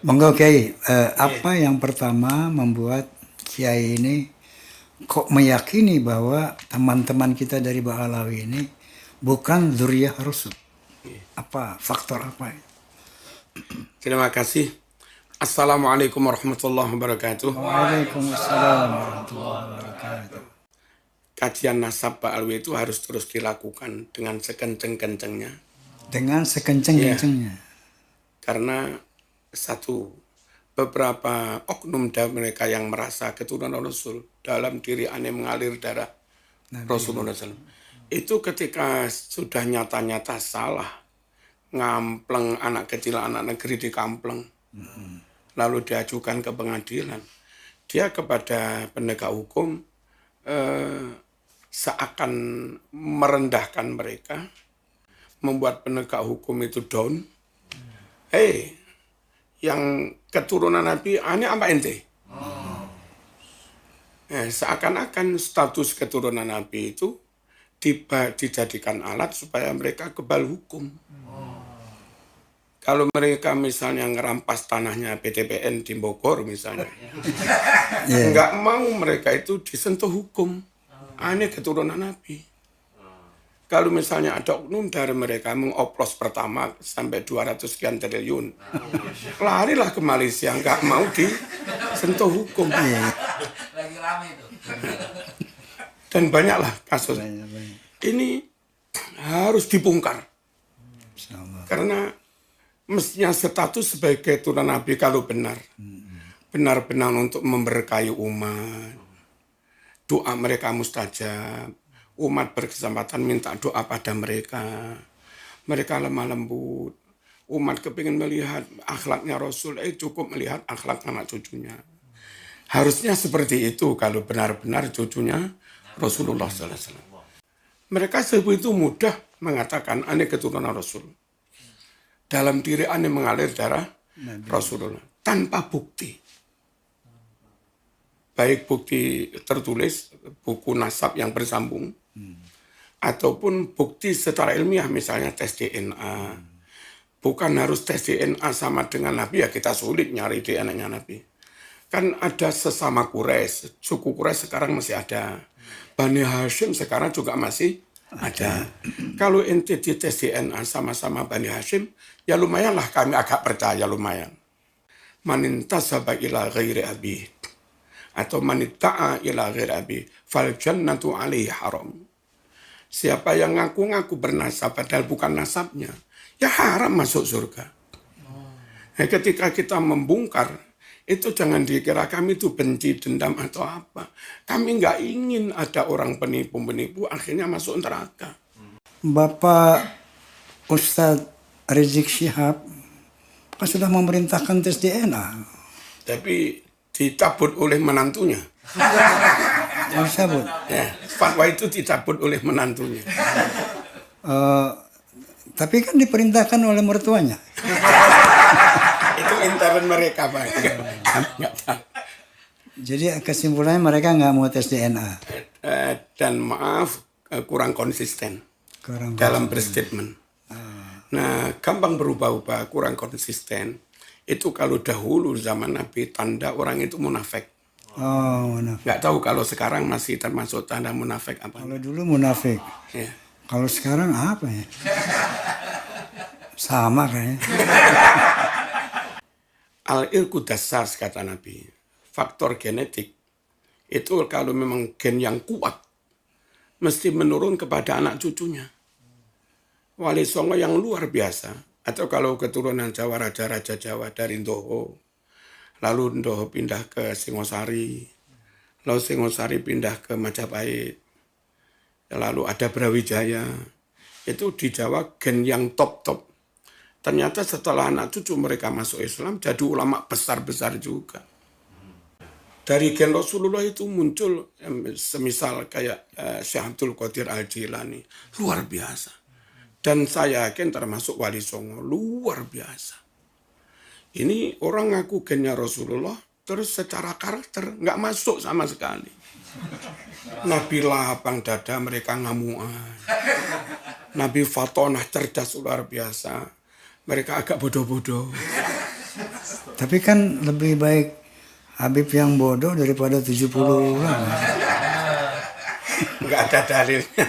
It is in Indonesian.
Monggo Kiai, apa yang pertama membuat Kiai ini kok meyakini bahwa teman-teman kita dari Ba'alawi ini bukan dzurriyyah Rasul? Apa faktor apa? Terima kasih. Assalamualaikum warahmatullahi wabarakatuh. Waalaikumsalam warahmatullahi wabarakatuh. Kajian nasab Ba'alawi itu harus terus dilakukan dengan sekenceng-kencengnya. Dengan sekenceng-kencengnya. Karena satu, beberapa oknum dari mereka yang merasa keturunan Rasul dalam diri aneh mengalir darah Rasulullah SAW. Itu ketika sudah nyata-nyata salah, ngampleng anak kecil, anak negeri dikampleng, lalu diajukan ke pengadilan, dia kepada penegak hukum seakan merendahkan mereka, membuat penegak hukum itu down. Hei, yang keturunan Nabi, aneh apa ente? Seakan-akan status keturunan Nabi itu dijadikan alat supaya mereka kebal hukum. Kalau mereka misalnya ngerampas tanahnya PTPN di Bogor misalnya, nggak mau mereka itu disentuh hukum. Aneh keturunan Nabi. Kalau misalnya ada oknum dari mereka mengoplos pertama sampai 200 sekian triliun, larilah ke Malaysia, nggak mau disentuh hukum. Lagi rame itu. Dan banyaklah kasus. Ini harus dibongkar. Karena mestinya status sebagai keturunan Nabi kalau benar. Benar-benar untuk memberkahi umat. Doa mereka mustajab. Umat berkesempatan minta doa pada mereka. Mereka lemah lembut. Umat kepingin melihat akhlaknya Rasul, cukup melihat akhlak anak cucunya. Harusnya seperti itu kalau benar-benar cucunya Rasulullah SAW. Mereka sebegitu mudah mengatakan aneh keturunan Rasul. Dalam diri aneh mengalir darah Rasulullah. Tanpa bukti. Baik bukti tertulis, buku nasab yang bersambung, ataupun bukti secara ilmiah, misalnya tes DNA. Bukan harus tes DNA sama dengan Nabi, ya kita sulit nyari DNA-nya Nabi. Kan ada sesama Quraisy, suku Quraisy sekarang masih ada. Bani Hashim sekarang juga masih ada. Kalau ente di tes DNA sama-sama Bani Hashim, ya lumayanlah kami agak percaya lumayan. Manintasaba ila ghairi abi atau manitta'a ila ghairi abi fal jannatu alaihi haram. Siapa yang ngaku-ngaku bernasab padahal bukan nasabnya, ya haram masuk surga. Nah, ketika kita membongkar, itu jangan dikira kami itu benci, dendam atau apa. Kami nggak ingin ada orang penipu-penipu akhirnya masuk neraka. Bapak Ustadz Rizik Syihab kan sudah memerintahkan tes DNA. Tapi dicabut oleh menantunya. Dicabut. Ya, fatwa itu dicabut oleh menantunya. Tapi kan diperintahkan oleh mertuanya. Itu intern mereka, Pak. Nggak tahu. Jadi kesimpulannya mereka nggak mau tes DNA. Dan maaf, kurang konsisten dalam berstatement. Nah, gampang berubah-ubah, kurang konsisten. Itu kalau dahulu zaman Nabi, tanda orang itu munafik. Oh, munafik. Nggak tahu kalau sekarang masih termasuk tanda munafik apa. Kalau dulu munafik. Ya. Kalau sekarang apa ya? Sama kayaknya. Al-irku dasar, kata Nabi. Faktor genetik. Itu kalau memang gen yang kuat, mesti menurun kepada anak cucunya. Wali Songo yang luar biasa. Atau kalau keturunan Jawa, raja-raja Jawa dari Ndoho. Lalu Ndoho pindah ke Singosari. Lalu Singosari pindah ke Majapahit. Lalu ada Brawijaya. Itu di Jawa gen yang top-top. Ternyata setelah anak cucu mereka masuk Islam, jadi ulama besar-besar juga. Dari gen Rasulullah itu muncul, semisal kayak Syekh Abdul Qadir Al-Jilani. Luar biasa. Dan saya yakin termasuk Wali Songo, luar biasa. Ini orang ngaku gennya Rasulullah, terus secara karakter nggak masuk sama sekali. Nabi lapang dada, mereka ngamuan. Nabi fatonah cerdas luar biasa, mereka agak bodoh-bodoh. Tapi kan lebih baik Habib yang bodoh daripada 70 ulama. Nggak ada dalilnya.